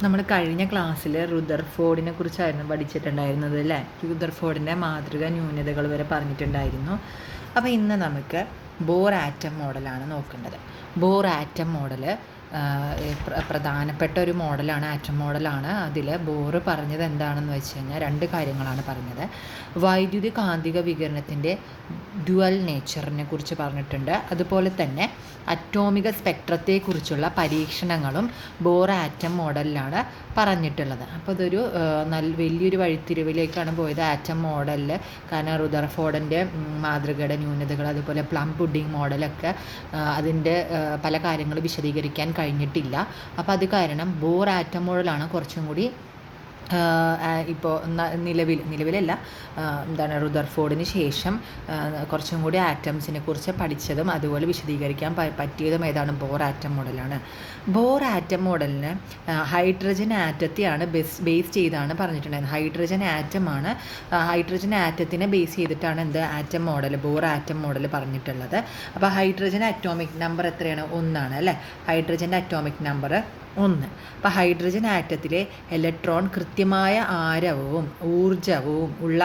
നമ്മൾ കഴിഞ്ഞ ക്ലാസ്സിൽ റുദർഫോർഡിനെ കുറിച്ചായിരുന്നു പഠിച്ചിട്ടുണ്ടായിരുന്നത് അല്ലേ. റുദർഫോർഡിൻ്റെ മാതൃക ന്യൂനതകൾ വരെ പറഞ്ഞിട്ടുണ്ടായിരുന്നു. അപ്പോൾ ഇന്ന് നമുക്ക് ബോർ ആറ്റം മോഡലാണ് നോക്കേണ്ടത്. ബോർ ആറ്റം മോഡൽ പ്രധാനപ്പെട്ട ഒരു മോഡലാണ്, ആറ്റം മോഡലാണ്. അതിൽ ബോർ പറഞ്ഞത് എന്താണെന്ന് വെച്ച് കഴിഞ്ഞാൽ രണ്ട് കാര്യങ്ങളാണ് പറഞ്ഞത്. വൈദ്യുതി കാന്തിക വികിരണത്തിൻ്റെ ഡ്യുവൽ നേച്ചറിനെ കുറിച്ച് പറഞ്ഞിട്ടുണ്ട്. അതുപോലെ തന്നെ അറ്റോമിക സ്പെക്ട്രത്തെക്കുറിച്ചുള്ള പരീക്ഷണങ്ങളും ബോർ ആറ്റം മോഡലിലാണ് പറഞ്ഞിട്ടുള്ളത്. അപ്പോൾ ഇതൊരു വലിയൊരു വഴിത്തിരിവിലേക്കാണ് പോയത് ആറ്റം മോഡലിൽ. കാരണം റുദർഫോർഡിൻ്റെ മാതൃകയുടെ ന്യൂനതകൾ, അതുപോലെ പ്ലം പുഡിംഗ് മോഡലൊക്കെ അതിൻ്റെ പല കാര്യങ്ങൾ വിശദീകരിക്കാൻ കഴിഞ്ഞിട്ടില്ല. അപ്പോൾ അത് കാരണം ബോർ ആറ്റം മോഡലാണ് കുറച്ചും കൂടി ഇപ്പോൾ നിലവിലല്ല, റുദർഫോർഡിന് ശേഷം കുറച്ചും കൂടി ആറ്റംസിനെ കുറിച്ച് പഠിച്ചതും അതുപോലെ വിശദീകരിക്കാൻ പറ്റിയതും ഏതാണ്? ബോർ ആറ്റം മോഡലാണ്. ബോർ ആറ്റം മോഡലിന് ഹൈഡ്രജൻ ആറ്റത്തെയാണ് ബേസ് ചെയ്താണ് പറഞ്ഞിട്ടുണ്ടായിരുന്നത്. ഹൈഡ്രജൻ ആറ്റത്തിനെ ബേസ് ചെയ്തിട്ടാണ് atom model, bore atom model പറഞ്ഞിട്ടുള്ളത്. അപ്പോൾ ഹൈഡ്രജൻ അറ്റോമിക് നമ്പർ എത്രയാണ്? 1 അല്ലേ. ഹൈഡ്രജൻ്റെ അറ്റോമിക് നമ്പർ 1. അപ്പോൾ ഹൈഡ്രജൻ ആറ്റത്തിലെ ഇലക്ട്രോൺ കൃത്യമായ ആരവവും ഊർജവും ഉള്ള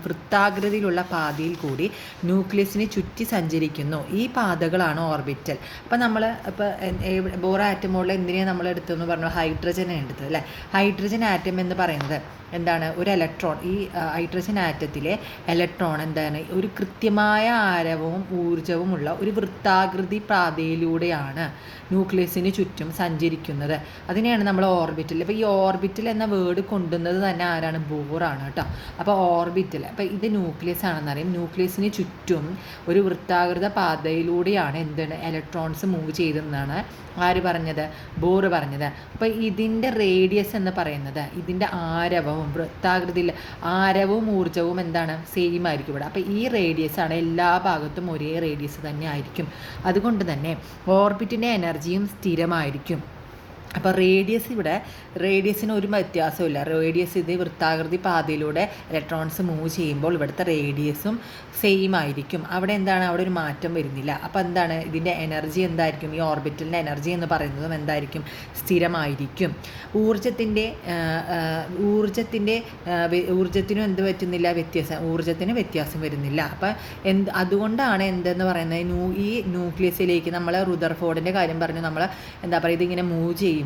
വൃത്താകൃതിയിലുള്ള പാതയിൽ കൂടി ന്യൂക്ലിയസിന് ചുറ്റി സഞ്ചരിക്കുന്നു. ഈ പാതകളാണ് ഓർബിറ്റൽ. അപ്പോൾ നമ്മൾ ബോർ ആറ്റം മോഡൽ എന്തിനാണ് നമ്മൾ എടുത്തതെന്ന് പറഞ്ഞു? ഹൈഡ്രജനെ എടുത്തത് അല്ലേ. ഹൈഡ്രജൻ ആറ്റം എന്ന് പറയുന്നത് എന്താണ്? ഒരു ഇലക്ട്രോൺ, ഈ ഹൈഡ്രജൻ ആറ്റത്തിലെ ഇലക്ട്രോൺ എന്താണ്? ഒരു കൃത്യമായ ആരവവും ഊർജവുമുള്ള ഒരു വൃത്താകൃതി പാതയിലൂടെയാണ് ന്യൂക്ലിയസിന് ചുറ്റും സഞ്ചരിക്കുന്നത്. അതിനെയാണ് നമ്മൾ ഓർബിറ്റൽ. അപ്പോൾ ഈ ഓർബിറ്റൽ എന്ന വേർഡ് കൊണ്ടുവന്നത് തന്നെ ആരാണ്? ബോറാണ് കേട്ടോ. അപ്പോൾ ഓർബിറ്റൽ, അപ്പോൾ ഇത് ന്യൂക്ലിയസ് ആണെന്നറിയാം. ന്യൂക്ലിയസിന് ചുറ്റും ഒരു വൃത്താകൃത പാതയിലൂടെയാണ് ഇലക്ട്രോൺസ് മൂവ് ചെയ്തതെന്നാണ് ആര് പറഞ്ഞത്? ബോർ പറഞ്ഞത്. അപ്പോൾ ഇതിൻ്റെ റേഡിയസ് എന്ന് പറയുന്നത്, ഇതിൻ്റെ ആരവവും വൃത്താകൃതിയിൽ ആരവവും ഊർജവും എന്താണ്? സെയിം ആയിരിക്കും ഇവിടെ. അപ്പോൾ ഈ റേഡിയസ് ആണ്, എല്ലാ ഭാഗത്തും ഒരേ റേഡിയസ് തന്നെ ആയിരിക്കും. അതുകൊണ്ട് തന്നെ ഓർബിറ്റിൻ്റെ എനർജിയും സ്ഥിരമായിരിക്കും. അപ്പോൾ റേഡിയസിന് ഒരു വ്യത്യാസമില്ല. റേഡിയസ് ഇത് വൃത്താകൃതി പാതയിലൂടെ ഇലക്ട്രോൺസ് മൂവ് ചെയ്യുമ്പോൾ ഇവിടുത്തെ റേഡിയസും സെയിം ആയിരിക്കും. അവിടെ ഒരു മാറ്റം വരുന്നില്ല. അപ്പോൾ എന്താണ് ഇതിൻ്റെ എനർജി എന്തായിരിക്കും? ഈ ഓർബിറ്റലിൻ്റെ എനർജി എന്ന് പറയുന്നതും എന്തായിരിക്കും? സ്ഥിരമായിരിക്കും. ഊർജത്തിനും എന്ത് പറ്റുന്നില്ല? ഊർജത്തിന് വ്യത്യാസം വരുന്നില്ല. അപ്പം അതുകൊണ്ടാണ് എന്തെന്ന് പറയുന്നത്, ഈ ന്യൂക്ലിയസിലേക്ക് നമ്മൾ റുദർഫോർഡിൻ്റെ കാര്യം പറഞ്ഞു, നമ്മൾ ഇതിങ്ങനെ മൂവ് ചെയ്യുമ്പോൾ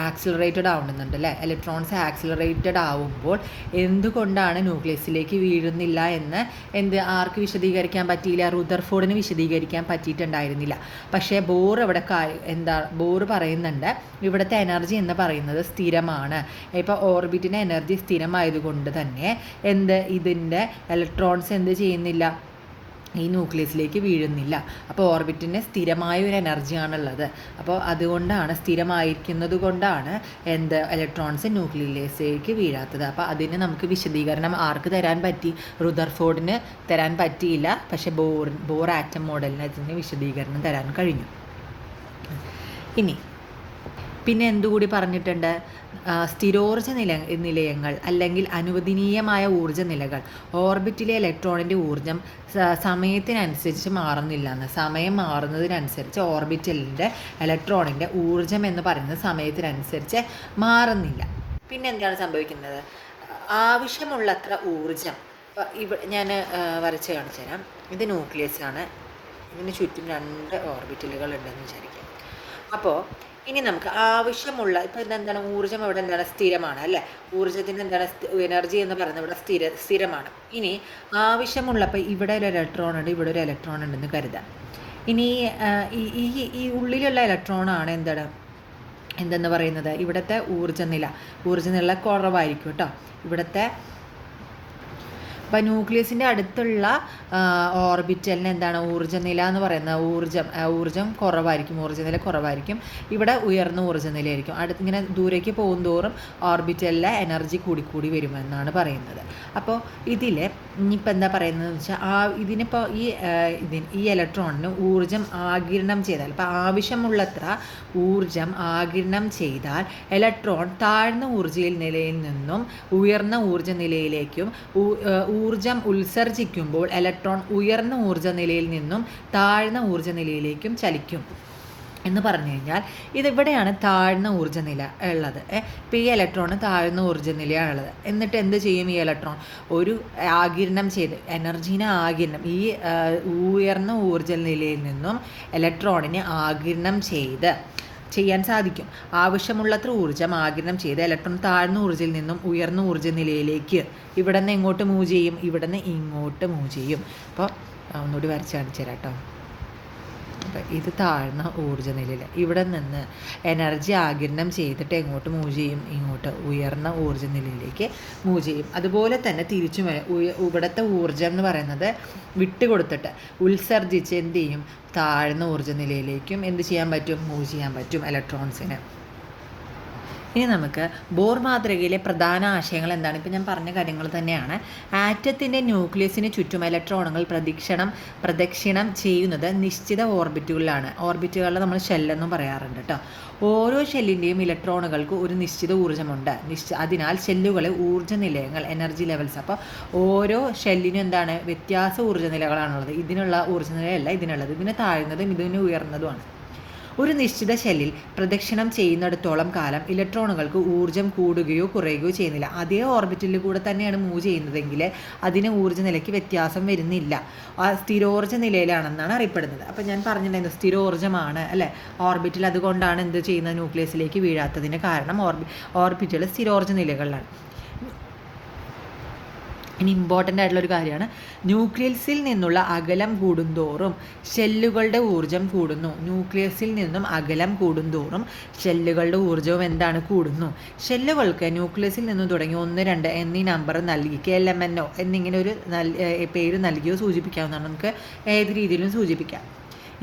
ആക്സിലറേറ്റഡ് ആവുന്നുണ്ട് അല്ലേ. ഇലക്ട്രോൺസ് ആക്സിലറേറ്റഡ് ആവുമ്പോൾ എന്തുകൊണ്ടാണ് ന്യൂക്ലിയസിലേക്ക് വീഴുന്നില്ല എന്ന് ആർക്ക് വിശദീകരിക്കാൻ പറ്റിയില്ല? റുദർഫോർഡിന് വിശദീകരിക്കാൻ പറ്റിയിട്ടുണ്ടായിരുന്നില്ല. പക്ഷേ ബോർ പറയുന്നുണ്ട് ഇവിടുത്തെ എനർജി എന്ന് പറയുന്നത് സ്ഥിരമാണ്. ഇപ്പോൾ ഓർബിറ്റിൻ്റെ എനർജി സ്ഥിരമായതുകൊണ്ട് തന്നെ ഇതിൻ്റെ ഇലക്ട്രോൺസ് എന്ത് ചെയ്യുന്നില്ല? ഈ ന്യൂക്ലിയസിലേക്ക് വീഴുന്നില്ല. അപ്പോൾ ഓർബിറ്റിന് സ്ഥിരമായ ഒരു എനർജിയാണുള്ളത്. അപ്പോൾ അതുകൊണ്ടാണ്, സ്ഥിരമായിരിക്കുന്നത് കൊണ്ടാണ് ഇലക്ട്രോൺസ് ന്യൂക്ലിയസിലേക്ക് വീഴാത്തത്. അപ്പോൾ അതിന് നമുക്ക് വിശദീകരണം ആർക്ക് തരാൻ പറ്റി? റുദർഫോർഡിന് തരാൻ പറ്റിയില്ല. പക്ഷേ ബോർ ആറ്റം മോഡലിന് അതിന് വിശദീകരണം തരാൻ കഴിഞ്ഞു. പിന്നെ എന്തുകൂടി പറഞ്ഞിട്ടുണ്ട്? സ്ഥിരോർജ്ജ നിലയങ്ങൾ അല്ലെങ്കിൽ അനുവദനീയമായ ഊർജ്ജ നിലകൾ. ഓർബിറ്റിലെ ഇലക്ട്രോണിൻ്റെ ഊർജ്ജം സമയത്തിനനുസരിച്ച് മാറുന്നില്ല. സമയം മാറുന്നതിനനുസരിച്ച് ഓർബിറ്റലിൻ്റെ ഇലക്ട്രോണിൻ്റെ ഊർജ്ജം എന്ന് പറയുന്നത് സമയത്തിനനുസരിച്ച് മാറുന്നില്ല. പിന്നെ എന്താണ് സംഭവിക്കുന്നത്? ആവശ്യമുള്ളത്ര ഊർജ്ജം ഞാൻ വരച്ച് കാണിച്ചു തരാം. ഇത് ന്യൂക്ലിയസ് ആണ്. ഇതിന് ചുറ്റും 2 ഓർബിറ്റലുകൾ ഉണ്ടെന്ന് വിചാരിക്കാം. അപ്പോൾ ഇനി നമുക്ക് ആവശ്യമുള്ള ഊർജ്ജം ഇവിടെ സ്ഥിരമാണ് അല്ലേ. ഊർജ്ജത്തിന് എനർജി എന്ന് പറയുന്നത് ഇവിടെ സ്ഥിരമാണ്. ഇനി ആവശ്യമുള്ളപ്പോൾ ഇവിടെ ഒരു ഇലക്ട്രോൺ ഉണ്ട്, ഇവിടെ ഒരു ഇലക്ട്രോൺ ഉണ്ടെന്ന് കരുതാം. ഇനി ഈ ഉള്ളിലുള്ള ഇലക്ട്രോണാണ് എന്തെന്ന് പറയുന്നത്? ഇവിടുത്തെ ഊർജ്ജനില കുറവായിരിക്കും കേട്ടോ. ഇവിടുത്തെ അപ്പോൾ ന്യൂക്ലിയസിൻ്റെ അടുത്തുള്ള ഓർബിറ്റലിന് ഊർജ്ജനില എന്ന് പറയുന്നത് ഊർജ്ജം കുറവായിരിക്കും, ഊർജ്ജനില കുറവായിരിക്കും. ഇവിടെ ഉയർന്ന ഊർജ്ജനിലയായിരിക്കും. ഇങ്ങനെ ദൂരേക്ക് പോകുന്തോറും ഓർബിറ്റലിലെ എനർജി കൂടിക്കൂടി വരുമെന്നാണ് പറയുന്നത്. അപ്പോൾ ഇതിൽ ഇനിയിപ്പോൾ എന്താ പറയുന്നതെന്ന് വെച്ചാൽ ഇതിനിപ്പോൾ ഈ ഇലക്ട്രോണിന് ഊർജ്ജം ആഗിരണം ചെയ്താൽ, ഇപ്പോൾ ആവശ്യമുള്ളത്ര ഊർജ്ജം ആഗിരണം ചെയ്താൽ ഇലക്ട്രോൺ താഴ്ന്ന ഊർജ്ജ നിലയിൽ നിന്നും ഉയർന്ന ഊർജ്ജ നിലയിലേക്കും, ഊർജ്ജം ഉത്സർജിക്കുമ്പോൾ ഇലക്ട്രോൺ ഉയർന്ന ഊർജ്ജ നിലയിൽ നിന്നും താഴ്ന്ന ഊർജ്ജ നിലയിലേക്കും ചലിക്കും. എന്ന് പറഞ്ഞു കഴിഞ്ഞാൽ ഇതിവിടെയാണ് താഴ്ന്ന ഊർജ്ജനില ഉള്ളത്. ഇപ്പോൾ ഈ ഇലക്ട്രോണ് താഴ്ന്ന ഊർജ്ജനിലയാണുള്ളത്. എന്നിട്ട് എന്ത് ചെയ്യും ഈ ഇലക്ട്രോൺ? ഒരു ആഗിരണം ചെയ്ത് എനർജീനെ ഈ ഉയർന്ന ഊർജ്ജനിലയിൽ നിന്നും ഇലക്ട്രോണിനെ ആഗിരണം ചെയ്യാൻ സാധിക്കും. ആവശ്യമുള്ളത്ര ഊർജ്ജം ആഗിരണം ചെയ്ത് ഇലക്ട്രോൺ താഴ്ന്ന ഊർജ്ജയിൽ നിന്നും ഉയർന്ന ഊർജ്ജനിലയിലേക്ക് ഇവിടെ നിന്ന് എങ്ങോട്ട് മൂവ് ചെയ്യും? ഇവിടെ നിന്ന് ഇങ്ങോട്ട് മൂവ് ചെയ്യും. അപ്പോൾ ഒന്നുകൂടി വരച്ച് കാണിച്ചു തരാം കേട്ടോ. അപ്പം ഇത് താഴ്ന്ന ഊർജ്ജനിലയിൽ ഇവിടെ നിന്ന് എനർജി ആഗിരണം ചെയ്തിട്ട് എങ്ങോട്ട് മൂവ് ചെയ്യും? ഇങ്ങോട്ട് ഉയർന്ന ഊർജ്ജനിലയിലേക്ക് മൂവ് ചെയ്യും. അതുപോലെ തന്നെ തിരിച്ചും ഇവിടുത്തെ ഊർജ്ജം എന്ന് പറയുന്നത് വിട്ടുകൊടുത്തിട്ട് ഉത്സർജിച്ച് എന്ത് ചെയ്യും? താഴ്ന്ന ഊർജ്ജനിലയിലേക്കും എന്ത് ചെയ്യാൻ പറ്റും? മൂവ് ചെയ്യാൻ പറ്റും ഇലക്ട്രോൺസിന്. ഇനി നമുക്ക് ബോർ മാതൃകയിലെ പ്രധാന ആശയങ്ങൾ എന്താണ്? ഇപ്പം ഞാൻ പറഞ്ഞ കാര്യങ്ങൾ തന്നെയാണ്. ആറ്റത്തിൻ്റെ ന്യൂക്ലിയസിന് ചുറ്റും ഇലക്ട്രോണുകൾ പ്രദക്ഷിണം ചെയ്യുന്നത് നിശ്ചിത ഓർബിറ്റുകളിലാണ്. ഓർബിറ്റുകളിൽ നമ്മൾ ഷെല്ലെന്നും പറയാറുണ്ട് കേട്ടോ. ഓരോ ഷെല്ലിൻ്റെയും ഇലക്ട്രോണുകൾക്ക് ഒരു നിശ്ചിത ഊർജ്ജമുണ്ട്. അതിനാൽ ഷെല്ലുകളെ ഊർജ്ജനിലയങ്ങൾ, എനർജി ലെവൽസ്. അപ്പോൾ ഓരോ ഷെല്ലിനും എന്താണ്? വ്യത്യാസ ഊർജ്ജനിലകളാണുള്ളത്. ഇതിനുള്ള ഊർജ്ജനിലയല്ല ഇതിനുള്ളത്. ഇതിന് താഴ്ന്നതും ഇതിന് ഉയർന്നതുമാണ്. ഒരു നിശ്ചിത ഷെല്ലിൽ പ്രദക്ഷിണം ചെയ്യുന്നിടത്തോളം കാലം ഇലക്ട്രോണുകൾക്ക് ഊർജ്ജം കൂടുകയോ കുറയുകയോ ചെയ്യുന്നില്ല. അതേ ഓർബിറ്റിൽ കൂടെ തന്നെയാണ് മൂവ് ചെയ്യുന്നതെങ്കിൽ അതിന് ഊർജ്ജനിലയ്ക്ക് വ്യത്യാസം വരുന്നില്ല. ആ സ്ഥിരോർജ്ജ നിലയിലാണെന്നാണ് അറിയപ്പെടുന്നത്. അപ്പം ഞാൻ പറഞ്ഞിട്ടുണ്ടായിരുന്നു സ്ഥിരോർജ്ജമാണ് അല്ലേ ഓർബിറ്റിൽ. അതുകൊണ്ടാണ് എന്ത് ചെയ്യുന്നത്? ന്യൂക്ലിയസിലേക്ക് വീഴാത്തതിന് കാരണം ഓർബിറ്റുകൾ സ്ഥിരോർജ്ജ നിലകളിലാണ്. ഇനി ഇമ്പോർട്ടൻ്റ് ആയിട്ടുള്ളൊരു കാര്യമാണ്, ന്യൂക്ലിയസിൽ നിന്നുള്ള അകലം കൂടുന്തോറും ഷെല്ലുകളുടെ ഊർജ്ജം കൂടുന്നു. ന്യൂക്ലിയസിൽ നിന്നും അകലം കൂടുന്തോറും ഷെല്ലുകളുടെ ഊർജ്ജവും എന്താണ്? കൂടുന്നു. ഷെല്ലുകൾക്ക് ന്യൂക്ലിയസിൽ നിന്നും തുടങ്ങി 1, 2 എന്നീ നമ്പർ നൽകി KLMNO എന്നിങ്ങനെ ഒരു പേര് നൽകിയോ സൂചിപ്പിക്കാവുന്നതാണ്. നമുക്ക് ഏത് രീതിയിലും സൂചിപ്പിക്കാം.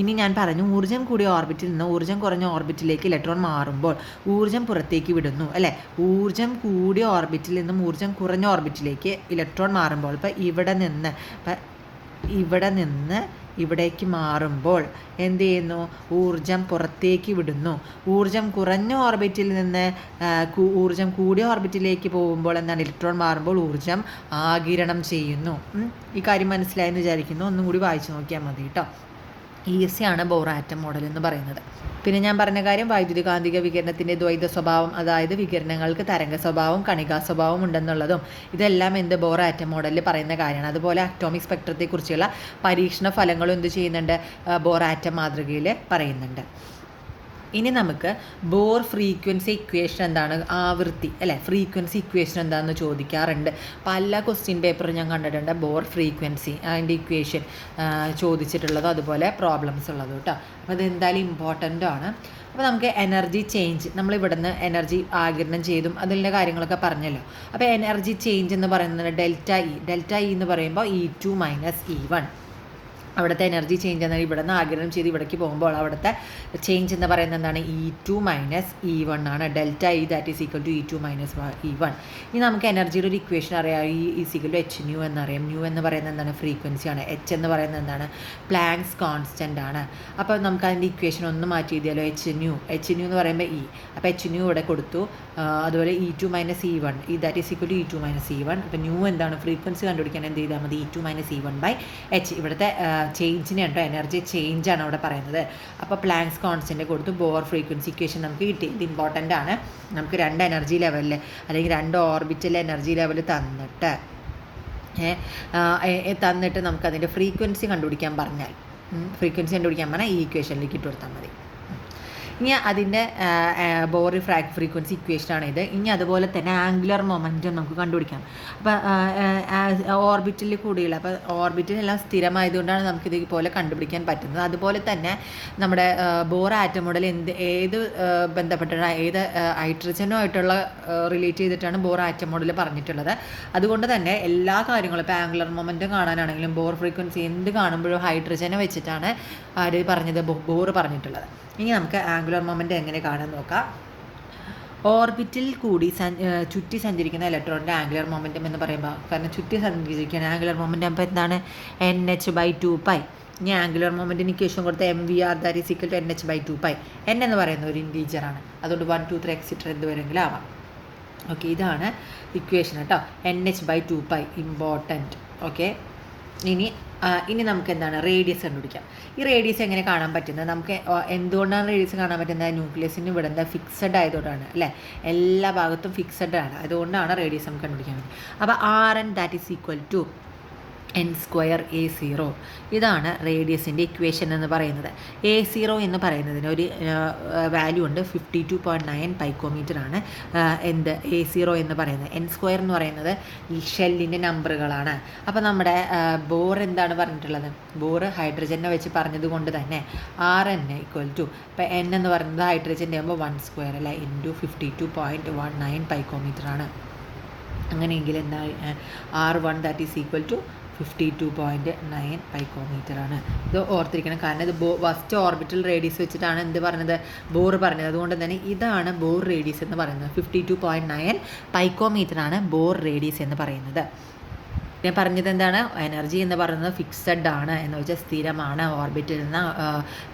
ഇനി ഞാൻ പറഞ്ഞു, ഊർജ്ജം കൂടിയ ഓർബിറ്റിൽ നിന്ന് ഊർജ്ജം കുറഞ്ഞ ഓർബിറ്റിലേക്ക് ഇലക്ട്രോൺ മാറുമ്പോൾ ഊർജ്ജം പുറത്തേക്ക് വിടുന്നു അല്ലേ. ഊർജ്ജം കൂടിയ ഓർബിറ്റിൽ നിന്നും ഊർജ്ജം കുറഞ്ഞ ഓർബിറ്റിലേക്ക് ഇലക്ട്രോൺ മാറുമ്പോൾ ഇവിടെ നിന്ന് ഇവിടേക്ക് മാറുമ്പോൾ എന്ത് ചെയ്യുന്നു? ഊർജ്ജം പുറത്തേക്ക് വിടുന്നു. ഊർജ്ജം കുറഞ്ഞ ഓർബിറ്റിൽ നിന്ന് ഊർജ്ജം കൂടിയ ഓർബിറ്റിലേക്ക് പോകുമ്പോൾ എന്താണ്? ഇലക്ട്രോൺ മാറുമ്പോൾ ഊർജ്ജം ആഗിരണം ചെയ്യുന്നു. ഈ കാര്യം മനസ്സിലായെന്ന് വിചാരിക്കുന്നു. ഒന്നും കൂടി വായിച്ചു നോക്കിയാൽ മതി കേട്ടോ. ഈസിയാണ് ബോർ ആറ്റം മോഡൽ എന്ന് പറയുന്നത്. പിന്നെ ഞാൻ പറഞ്ഞ കാര്യം, വൈദ്യുതകാന്തിക വികിരണത്തിൻ്റെ ദ്വൈത സ്വഭാവം, അതായത് വികിരണങ്ങൾക്ക് തരംഗ സ്വഭാവം കണികാ സ്വഭാവം ഉണ്ടെന്നുള്ളതും ഇതെല്ലാം ബോർ ആറ്റം മോഡലിൽ പറയുന്ന കാര്യമാണ്. അതുപോലെ അറ്റോമിക് സ്പെക്ട്രത്തെക്കുറിച്ചുള്ള പരീക്ഷണ ഫലങ്ങളും എന്ത് ചെയ്യുന്നുണ്ട്? ബോർ ആറ്റം മാതൃകയിൽ പറയുന്നുണ്ട്. ഇനി നമുക്ക് ബോർ ഫ്രീക്വൻസി ഇക്വേഷൻ എന്താണ്? ആവൃത്തി അല്ലേ, ഫ്രീക്വൻസി ഇക്വേഷൻ എന്താണെന്ന് ചോദിക്കാറുണ്ട്. പല ക്വസ്റ്റ്യൻ പേപ്പറും ഞാൻ കണ്ടിട്ടുണ്ട് ബോർ ഫ്രീക്വൻസി അതിൻ്റെ ഇക്വേഷൻ ചോദിച്ചിട്ടുള്ളതും അതുപോലെ പ്രോബ്ലംസ് ഉള്ളതും കേട്ടോ. അപ്പോൾ അതെന്തായാലും ഇമ്പോർട്ടൻ്റ് ആണ്. അപ്പോൾ നമുക്ക് എനർജി ചേഞ്ച്, നമ്മളിവിടുന്ന് എനർജി ആഗിരണം ചെയ്തും അതിൻ്റെ കാര്യങ്ങളൊക്കെ പറഞ്ഞല്ലോ. അപ്പോൾ എനർജി ചേഞ്ച് എന്ന് പറയുന്നത് ഡെൽറ്റ ഇ എന്ന് പറയുമ്പോൾ E2 - E1. അവിടുത്തെ എനർജി ചേഞ്ച് എന്നാൽ ഇവിടെ നിന്ന് ആഗിരണം ചെയ്ത് ഇവിടേക്ക് പോകുമ്പോൾ അവിടുത്തെ ചേഞ്ച് എന്ന് പറയുന്നത് എന്താണ്? E2 - E1 ആണ്. Delta E that is equal to E2 - E1. ഇനി നമുക്ക് എനർജിയുടെ ഒരു ഇക്വേഷൻ അറിയാം. E is equal to hν എന്നറിയാം. ന്യൂ എന്ന് പറയുന്നത് എന്താണ്? ഫ്രീക്വൻസിയാണ്. H എന്ന് പറയുന്നത് എന്താണ്? പ്ലാങ്ക്സ് കോൺസ്റ്റൻ്റ് ആണ്. അപ്പോൾ നമുക്ക് അതിൻ്റെ ഇക്വേഷൻ ഒന്ന് മാറ്റി എഴുതിയാലോ. hν എന്ന് പറയുമ്പോൾ E. അപ്പോൾ hν ഇവിടെ കൊടുത്തു. അതുപോലെ E2 - E1 that is equal to E2 - E1. അപ്പോൾ ന്യൂ എന്താണ്? ഫ്രീക്വൻസി കണ്ടുപിടിക്കാൻ എന്ത് ചെയ്താൽ മതി? E2 - E1/h. ഇവിടുത്തെ ചേഞ്ചിനെ കേട്ടോ, എനർജി ചേഞ്ചാണ് അവിടെ പറയുന്നത്. അപ്പോൾ പ്ലാങ്ക്സ് കോൺസ്റ്റൻ്റ് കൊടുത്തു. ബോർ ഫ്രീക്വൻസി ഇക്വേഷൻ നമുക്ക് കിട്ടി. ഇത് ഇമ്പോർട്ടൻ്റ് ആണ്. നമുക്ക് 2 എനർജി ലെവലിൽ അല്ലെങ്കിൽ 2 ഓർബിറ്റൽ എനർജി ലെവൽ തന്നിട്ട് നമുക്കതിൻ്റെ ഫ്രീക്വൻസി കണ്ടുപിടിക്കാൻ പറഞ്ഞാൽ ഈ ഇക്വേഷനിലേക്ക് ഇട്ട് കൊടുത്താൽ മതി. ഇനി അതിൻ്റെ ബോർ ഫ്രീക്വൻസി ഇക്വേഷനാണ് ഇത്. ഇനി അതുപോലെ തന്നെ ആംഗുലർ മൊമെൻറ്റം നമുക്ക് കണ്ടുപിടിക്കാം. അപ്പോൾ ഓർബിറ്റിൽ കൂടിയുള്ള, അപ്പോൾ ഓർബിറ്റിലെല്ലാം സ്ഥിരമായതുകൊണ്ടാണ് നമുക്കിത് പോലെ കണ്ടുപിടിക്കാൻ പറ്റുന്നത്. അതുപോലെ തന്നെ നമ്മുടെ ബോർ ആറ്റം മോഡൽ ഏത് ബന്ധപ്പെട്ടാണ്, ഏത് ഹൈഡ്രജനുമായിട്ടുള്ള റിലേറ്റ് ചെയ്തിട്ടാണ് ബോർ ആറ്റം മോഡൽ പറഞ്ഞിട്ടുള്ളത്. അതുകൊണ്ട് തന്നെ എല്ലാ കാര്യങ്ങളും, ഇപ്പോൾ ആംഗുലർ മൊമെൻറ്റം കാണാനാണെങ്കിലും ബോർ ഫ്രീക്വൻസി എന്ത് കാണുമ്പോഴും ഹൈഡ്രജനെ വെച്ചിട്ടാണ് ബോർ പറഞ്ഞിട്ടുള്ളത്. ഇനി നമുക്ക് ആംഗുലർ മൊമെൻറ്റം എങ്ങനെ കാണാൻ നോക്കാം. ഓർബിറ്റിൽ കൂടി ചുറ്റി സഞ്ചരിക്കുന്ന ഇലക്ട്രോണിൻ്റെ ആംഗുലർ മൊമെൻറ്റം എന്ന് പറയുമ്പോൾ, കാരണം ചുറ്റി സഞ്ചരിക്കുന്ന ആംഗുലർ മൊമെൻറ്റം അപ്പോൾ എന്താണ്? NH/2π. ഇനി ആംഗുലർ മൊമെൻറ്റിന് ഇക്വേഷൻ കൊടുത്ത MVR that is equal to NH/2π. n എന്ന് പറയുന്ന ഒരു ഇൻറ്റീജറാണ്. അതുകൊണ്ട് 1, 2, 3 എക്സിട്ര എന്ത് വേണമെങ്കിലും ആവാം. ഓക്കെ, ഇതാണ് ഇക്വേഷൻ കേട്ടോ. NH/2π important. ഓക്കെ, ഇനി നമുക്ക് എന്താണ് റേഡിയസ് കണ്ടുപിടിക്കാം. ഈ റേഡിയസ് എങ്ങനെ കാണാൻ പറ്റുന്നത്? നമുക്ക് എന്തുകൊണ്ടാണ് റേഡിയസ് കാണാൻ പറ്റുന്നത്? ന്യൂക്ലിയസിന് ഇവിടെ എന്താ ഫിക്സഡ് ആയതുകൊണ്ടാണ് അല്ലേ, എല്ലാ ഭാഗത്തും ഫിക്സഡ് ആണ്, അതുകൊണ്ടാണ് റേഡിയസ് നമുക്ക് കണ്ടുപിടിക്കാൻ പറ്റും. അപ്പോൾ RN that is equal to n² A0. ഇതാണ് റേഡിയസിൻ്റെ ഇക്വേഷൻ എന്ന് പറയുന്നത്. A0 എന്ന് പറയുന്നതിന് ഒരു വാല്യൂ ഉണ്ട്, 52.9 പൈക്കോമീറ്റർ ആണ് എന്ത് A0 എന്ന് പറയുന്നത്. n² എന്ന് പറയുന്നത് ഈ ഷെല്ലിൻ്റെ നമ്പറുകളാണ്. അപ്പോൾ നമ്മുടെ ബോർ എന്താണ് പറഞ്ഞിട്ടുള്ളത്? ബോർ ഹൈഡ്രജനെ വെച്ച് പറഞ്ഞത് കൊണ്ട് തന്നെ RN ഈക്വൽ ടു, ഇപ്പോൾ n എന്ന് പറയുന്നത് ഹൈഡ്രജൻ്റെ ആകുമ്പോൾ 1² അല്ല, ഇൻറ്റു 52.19 പൈക്കോമീറ്റർ ആണ്. അങ്ങനെയെങ്കിൽ എന്താ R1 that is equal to 52.9 picometre ആണ്. ഇത് ഓർത്തിരിക്കണം, കാരണം ഇത് ഫസ്റ്റ് ഓർബിറ്റൽ റേഡിയസ് വെച്ചിട്ടാണ് എന്ത് പറഞ്ഞത്, ബോർ പറഞ്ഞത്. അതുകൊണ്ട് തന്നെ ഇതാണ് ബോർ റേഡിയസ് എന്ന് പറയുന്നത്. 52.9 പൈക്കോമീറ്റർ ആണ് ബോർ റേഡിയസ് എന്ന് പറയുന്നത്. ഞാൻ പറഞ്ഞത് എന്താണ്, എനർജി എന്ന് പറയുന്നത് ഫിക്സഡ് ആണ് എന്ന് വെച്ചാൽ സ്ഥിരമാണ്. ഓർബിറ്റിൽ നിന്ന്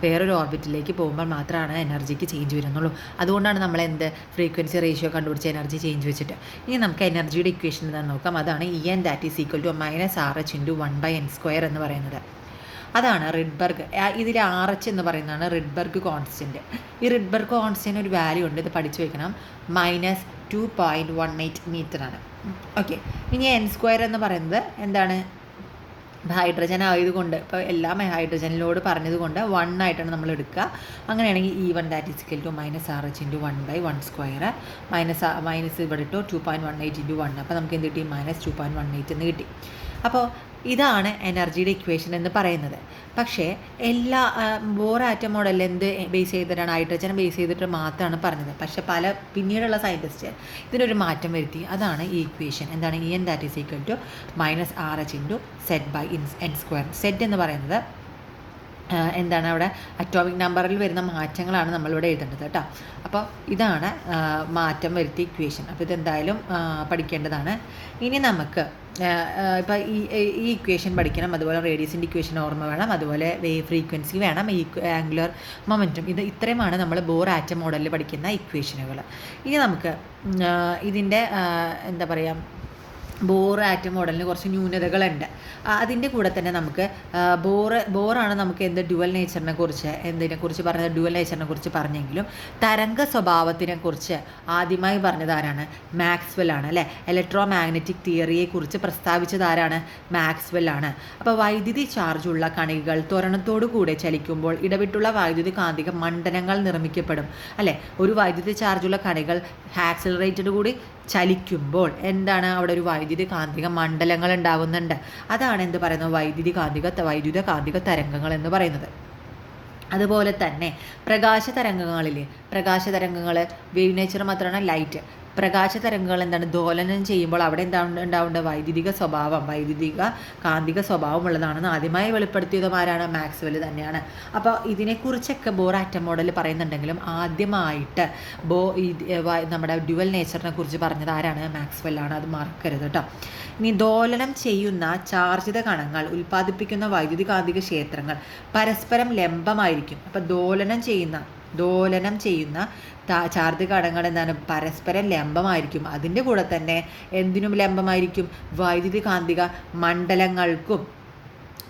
വേറൊരു ഓർബിറ്റിലേക്ക് പോകുമ്പോൾ മാത്രമാണ് എനർജിക്ക് ചേഞ്ച് വരുന്നുള്ളൂ. അതുകൊണ്ടാണ് നമ്മൾ എന്ത് ഫ്രീക്വൻസി റേഷ്യോ കണ്ടുപിടിച്ച എനർജി ചേഞ്ച് വെച്ചിട്ട്. ഇനി നമുക്ക് എനർജിയുടെ ഇക്വേഷൻ എന്താണെന്ന് നോക്കാം. അതാണ് En that is equal to -RH × 1/n² എന്ന് പറയുന്നത്. അതാണ് റിഡ്ബർഗ്. ഇതിൽ RH എന്ന് പറയുന്നതാണ് റിഡ്ബർഗ് കോൺസ്റ്റൻറ്റ്. ഈ റിഡ്ബർഗ് കോൺസ്റ്റൻറ്റ് ഒരു വാല്യൂ ഉണ്ട്, ഇത് പഠിച്ചു വെക്കണം, -2.18 മീറ്റർ ആണ്. ഓക്കെ, ഇനി n² എന്ന് പറയുന്നത് എന്താണ്, ഹൈഡ്രജൻ ആയതുകൊണ്ട്, ഇപ്പോൾ എല്ലാം ഹൈഡ്രജനിലോട് പറഞ്ഞതുകൊണ്ട് 1 ആയിട്ടാണ് നമ്മൾ എടുക്കുക. അങ്ങനെയാണെങ്കിൽ E1 that is equal to -RH × 1/1² minus ഇവിടെ ഇട്ടു 2.18 × 1. അപ്പോൾ നമുക്ക് എന്ത് കിട്ടി, -2.18 എന്ന് കിട്ടി. അപ്പോൾ ഇതാണ് എനർജിയുടെ ഇക്വേഷൻ എന്ന് പറയുന്നത്. പക്ഷേ എല്ലാ ബോർ ആറ്റം മോഡലിൽ എന്ത് ബേസ് ചെയ്തിട്ടാണ്, ഹൈഡ്രജനെ ബേസ് ചെയ്തിട്ട് മാത്രമാണ് പറഞ്ഞത്. പക്ഷേ പിന്നീടുള്ള സയൻറ്റിസ്റ്റ് ഇതിനൊരു മാറ്റം വരുത്തി. അതാണ് ഈ ഇക്വേഷൻ. എന്താണ്, En that is equal to -RH × Z/n². Z എന്ന് പറയുന്നത് എന്താണ്, അവിടെ അറ്റോമിക് നമ്പറിൽ വരുന്ന മാറ്റങ്ങളാണ് നമ്മളിവിടെ എഴുതേണ്ടത് കേട്ടോ. അപ്പോൾ ഇതാണ് മാറ്റം വരുത്തിയ ഇക്വേഷൻ. അപ്പോൾ ഇതെന്തായാലും പഠിക്കേണ്ടതാണ്. ഇനി നമുക്ക് ഇപ്പോൾ ഈ ഇക്വേഷൻ പഠിക്കണം, അതുപോലെ റേഡിയസിൻ്റെ ഇക്വേഷൻ ഓർമ്മ വേണം, അതുപോലെ വേവ് ഫ്രീക്വൻസി വേണം, ഈ ആംഗുലർ മൊമെൻറ്റം. ഇത്രയുമാണ് നമ്മൾ ബോർ ആറ്റം മോഡലിൽ പഠിക്കുന്ന ഇക്വേഷനുകൾ. ഇനി നമുക്ക് ഇതിൻ്റെ എന്താ പറയുക, ബോർ ആറ്റം മോഡലിന് കുറച്ച് ന്യൂനതകളുണ്ട്. അതിൻ്റെ കൂടെ തന്നെ നമുക്ക് ബോറാണ് നമുക്ക് ഡ്യുവൽ നേച്ചറിനെ കുറിച്ച് പറഞ്ഞത്, ഡ്യുവൽ നേച്ചറിനെ കുറിച്ച് പറഞ്ഞെങ്കിലും തരംഗ സ്വഭാവത്തിനെ കുറിച്ച് ആദ്യമായി പറഞ്ഞത് ആരാണ്? മാക്സ്വെൽ ആണ് അല്ലേ. ഇലക്ട്രോ മാഗ്നറ്റിക് തിയറിയെക്കുറിച്ച് പ്രസ്താവിച്ചത് ആരാണ്? മാക്സ്വെൽ ആണ്. അപ്പോൾ വൈദ്യുതി ചാർജുള്ള കണികകൾ ത്വരണത്തോടു കൂടെ ചലിക്കുമ്പോൾ ഇടവിട്ടുള്ള വൈദ്യുതി കാന്തിക മണ്ഡലങ്ങൾ നിർമ്മിക്കപ്പെടും അല്ലേ. ഒരു വൈദ്യുതി ചാർജുള്ള കണികൾ ആക്സിലറേറ്റഡ് കൂടി ചലിക്കുമ്പോൾ എന്താണ്, അവിടെ ഒരു വൈദ്യുതി കാന്തിക മണ്ഡലങ്ങൾ ഉണ്ടാകുന്നുണ്ട്. അതാണ് എന്ത് പറയുന്നത്, വൈദ്യുത കാന്തിക തരംഗങ്ങൾ എന്ന് പറയുന്നത്. അതുപോലെ തന്നെ പ്രകാശ തരംഗങ്ങൾ വേവ് നേച്ചർ മാത്രമാണ് ലൈറ്റ്. പ്രകാശ തരംഗങ്ങൾ എന്താണ്, ദോലനം ചെയ്യുമ്പോൾ അവിടെ ഉണ്ടാവേണ്ട വൈദ്യുതിക കാന്തിക സ്വഭാവം ഉള്ളതാണെന്ന് ആദ്യമായി വെളിപ്പെടുത്തിയതും ആരാണ്? മാക്സ്വെൽ തന്നെയാണ്. അപ്പോൾ ഇതിനെക്കുറിച്ചൊക്കെ ബോർ ആറ്റം മോഡൽ പറയുന്നുണ്ടെങ്കിലും ആദ്യമായിട്ട് നമ്മുടെ ഡ്യുവൽ നേച്ചറിനെ കുറിച്ച് പറഞ്ഞത് ആരാണ്? മാക്സ്വെൽ ആണ്. അത് മറക്കരുത് കേട്ടോ. ഇനി ദോലനം ചെയ്യുന്ന ചാർജിത കണങ്ങൾ ഉൽപ്പാദിപ്പിക്കുന്ന വൈദ്യുതി കാന്തിക ക്ഷേത്രങ്ങൾ പരസ്പരം ലംബമായിരിക്കും. അപ്പോൾ ദോലനം ചെയ്യുന്ന ചാർജ് കണങ്ങൾ എന്താണ്, പരസ്പരം ലംബമായിരിക്കും. അതിൻ്റെ കൂടെ തന്നെ എന്തിനും ലംബമായിരിക്കും, വൈദ്യുതി കാന്തിക മണ്ഡലങ്ങൾക്കും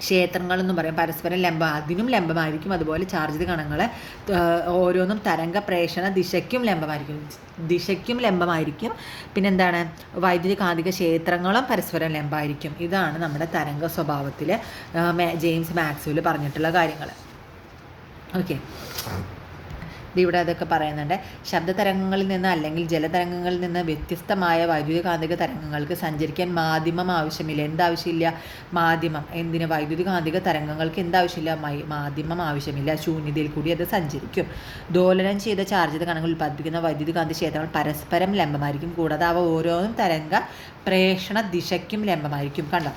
ക്ഷേത്രങ്ങളെന്നും പറയും. പരസ്പരം അതിനും ലംബമായിരിക്കും. അതുപോലെ ചാർജിത കണങ്ങൾ ഓരോന്നും തരംഗ പ്രേഷണ ദിശയ്ക്കും ലംബമായിരിക്കും. പിന്നെന്താണ്, വൈദ്യുതി കാന്തിക ക്ഷേത്രങ്ങളും പരസ്പരം ലംബമായിരിക്കും. ഇതാണ് നമ്മുടെ തരംഗ സ്വഭാവത്തിൽ ജെയിംസ് മാക്സ്വെൽ പറഞ്ഞിട്ടുള്ള കാര്യങ്ങൾ. ഓക്കെ, ഇവിടെ അതൊക്കെ പറയുന്നുണ്ട്. ശബ്ദതരംഗങ്ങളിൽ നിന്ന് അല്ലെങ്കിൽ ജലതരംഗങ്ങളിൽ നിന്ന് വ്യത്യസ്തമായ വൈദ്യുതി കാന്തിക തരംഗങ്ങൾക്ക് സഞ്ചരിക്കാൻ മാധ്യമം ആവശ്യമില്ല. എന്താവശ്യമില്ല? മാധ്യമം. എന്തിന്? വൈദ്യുതി കാന്തിക തരംഗങ്ങൾക്ക് എന്താവശ്യമില്ല? മാധ്യമം ആവശ്യമില്ല. ശൂന്യതയിൽ കൂടി അത് സഞ്ചരിക്കും. ദോലനം ചെയ്ത ചാർജിത കണങ്ങൾ ഉൽപ്പാദിപ്പിക്കുന്ന വൈദ്യുതി കാന്തി ക്ഷേത്രങ്ങൾ പരസ്പരം ലംബമായിരിക്കും. കൂടാതെ അവ ഓരോന്നും തരംഗ പ്രേഷണ ദിശയ്ക്കും ലംബമായിരിക്കും. കണ്ടോ,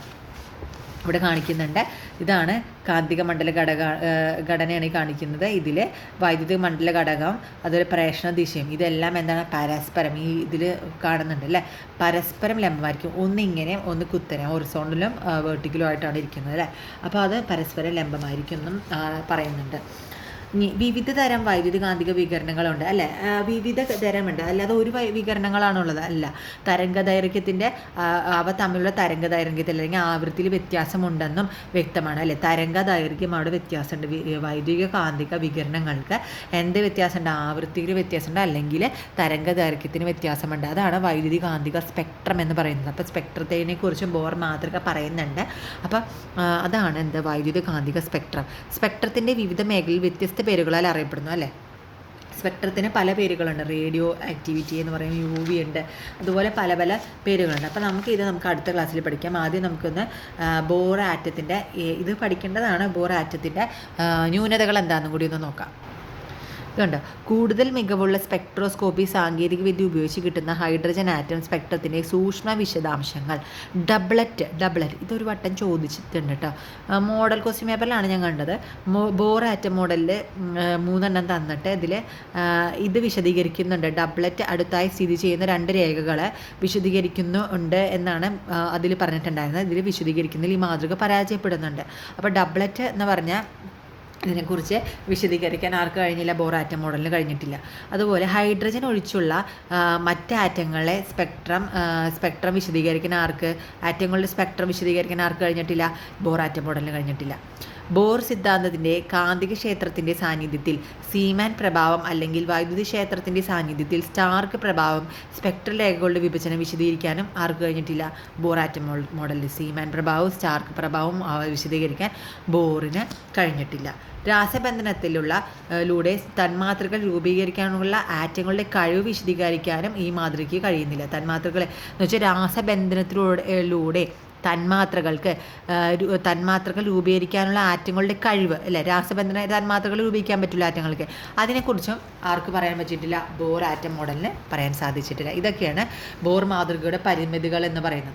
ഇവിടെ കാണിക്കുന്നുണ്ട്. ഇതാണ് കാന്തിക മണ്ഡല ഘടനയാണ് ഈ കാണിക്കുന്നത്. ഇതിൽ വൈദ്യുതി മണ്ഡല ഘടകം, അതുപോലെ പ്രേഷണ ദിശയും, ഇതെല്ലാം എന്താണ്, പരസ്പരം ഇതിൽ കാണുന്നുണ്ട് അല്ലേ, പരസ്പരം ലംബമായിരിക്കും. ഒന്നിങ്ങനെ ഒന്ന് കുത്തനെ ഹൊറിസോണ്ടലും വെർട്ടിക്കലും ആയിട്ടാണ് ഇരിക്കുന്നത് അല്ലേ. അപ്പോൾ അത് പരസ്പരം ലംബമായിരിക്കും എന്നും പറയുന്നുണ്ട്. ഇനി വിവിധ തരം വൈദ്യുതകാന്തിക വികിരണങ്ങളുണ്ട് അല്ലേ, വിവിധ തരമുണ്ട്, അല്ലാതെ ഒരു വികിരണങ്ങളാണുള്ളത് അല്ല. തരംഗദൈർഘ്യത്തിൻ്റെ അവ തമ്മിലുള്ള തരംഗദൈർഘ്യത്തിൽ അല്ലെങ്കിൽ ആവൃത്തിയിൽ വ്യത്യാസമുണ്ടെന്നും വ്യക്തമാണ് അല്ലേ. തരംഗദൈർഘ്യം അവിടെ വ്യത്യാസമുണ്ട്. വൈദ്യുതിക കാന്തിക വികിരണങ്ങൾക്ക് എന്ത് വ്യത്യാസമുണ്ട്? ആവൃത്തിയിൽ വ്യത്യാസമുണ്ട്, അല്ലെങ്കിൽ തരംഗദൈർഘ്യത്തിന് വ്യത്യാസമുണ്ട്. അതാണ് വൈദ്യുതി കാന്തിക സ്പെക്ട്രം എന്ന് പറയുന്നത്. അപ്പോൾ സ്പെക്ട്രത്തിനെ കുറിച്ച് ബോർ മാതൃക പറയുന്നുണ്ട്. അപ്പോൾ അതാണ് എന്ത് വൈദ്യുത കാന്തിക സ്പെക്ട്രം. സ്പെക്ട്രത്തിൻ്റെ വിവിധ മേഖലയിൽ വ്യത്യസ്ത പേരുകളാൽ അറിയപ്പെടുന്നു അല്ലേ. സ്പെക്ട്രത്തിന് പല പേരുകളുണ്ട്. റേഡിയോ ആക്ടിവിറ്റി എന്ന് പറയും, UV ഉണ്ട്, അതുപോലെ പല പല പേരുകളുണ്ട്. അപ്പോൾ നമുക്ക് അടുത്ത ക്ലാസ്സിൽ പഠിക്കാം. ആദ്യം നമുക്കൊന്ന് ബോർ ആറ്റത്തിൻ്റെ ഇത് പഠിക്കേണ്ടതാണ്. ബോർ ആറ്റത്തിൻ്റെ ന്യൂനതകൾ എന്താണെന്നും കൂടി ഒന്ന് നോക്കാം. ഇതുണ്ട്. കൂടുതൽ മികവുള്ള സ്പെക്ട്രോസ്കോപ്പി സാങ്കേതികവിദ്യ ഉപയോഗിച്ച് കിട്ടുന്ന ഹൈഡ്രജൻ ആറ്റം സ്പെക്ട്രത്തിൻ്റെ സൂക്ഷ്മ വിശദാംശങ്ങൾ. ഡബ്ലറ്റ് ഇതൊരു വട്ടം ചോദിച്ചിട്ടുണ്ട് കേട്ടോ. മോഡൽ ക്വസ്റ്റ്യൻ പേപ്പറിലാണ് ഞാൻ കണ്ടത്. ബോർ ആറ്റം മോഡലിൽ 3 എണ്ണം തന്നിട്ട് ഇതിൽ ഇത് വിശദീകരിക്കുന്നുണ്ട്. ഡബ്ലറ്റ് അടുത്തായി സ്ഥിതി ചെയ്യുന്ന 2 രേഖകളെ വിശദീകരിക്കുന്നുണ്ട് എന്നാണ് അതിൽ പറഞ്ഞിട്ടുണ്ടായിരുന്നത്. ഇതിൽ വിശദീകരിക്കുന്നതിൽ ഈ മാതൃക പരാജയപ്പെടുന്നുണ്ട്. അപ്പോൾ ഡബ്ലറ്റ് എന്ന് പറഞ്ഞാൽ ഇതിനെക്കുറിച്ച് വിശദീകരിക്കാൻ ആർക്ക് കഴിഞ്ഞില്ല? ബോർ ആറ്റം മോഡലിന് കഴിഞ്ഞിട്ടില്ല. അതുപോലെ ഹൈഡ്രജൻ ഒഴിച്ചുള്ള മറ്റ് ആറ്റങ്ങളെ സ്പെക്ട്രം വിശദീകരിക്കാൻ ആറ്റങ്ങളുടെ സ്പെക്ട്രം വിശദീകരിക്കാൻ ആർക്ക് കഴിഞ്ഞിട്ടില്ല? ബോർ ആറ്റം മോഡലിന് കഴിഞ്ഞിട്ടില്ല. ബോർ സിദ്ധാന്തത്തിൻ്റെ കാന്തിക ക്ഷേത്രത്തിൻ്റെ സാന്നിധ്യത്തിൽ സീമാൻ പ്രഭാവം അല്ലെങ്കിൽ വൈദ്യുതി ക്ഷേത്രത്തിൻ്റെ സാന്നിധ്യത്തിൽ സ്റ്റാർക്ക് പ്രഭാവം സ്പെക്ട്രൽ രേഖകളുടെ വിഭജനം വിശദീകരിക്കാനും ആർക്ക് കഴിഞ്ഞിട്ടില്ല? ബോർ ആറ്റം മോഡലിൽ സീമാൻ പ്രഭാവവും സ്റ്റാർക്ക് പ്രഭാവവും വിശദീകരിക്കാൻ ബോറിന് കഴിഞ്ഞിട്ടില്ല. രാസബന്ധനത്തിലൂടെ തന്മാത്രകൾ രൂപീകരിക്കാനുള്ള ആറ്റങ്ങളുടെ കഴിവ് വിശദീകരിക്കാനും ഈ മാതൃകയ്ക്ക് കഴിയുന്നില്ല. തന്മാത്രകളെ എന്ന് വെച്ചാൽ രാസബന്ധനത്തിലൂടെ തന്മാത്രകൾ രൂപീകരിക്കാനുള്ള ആറ്റങ്ങളുടെ കഴിവ് അല്ലേ, രാസബന്ധന തന്മാത്രകൾ രൂപീകരിക്കാൻ പറ്റില്ല ആറ്റങ്ങൾക്ക്. അതിനെക്കുറിച്ചും ആർക്ക് പറയാൻ പറ്റിയിട്ടില്ല? ബോർ ആറ്റം മോഡലിന് പറയാൻ സാധിച്ചിട്ടില്ല. ഇതൊക്കെയാണ് ബോർ മാതൃകയുടെ പരിമിതികൾ എന്ന് പറയുന്നത്.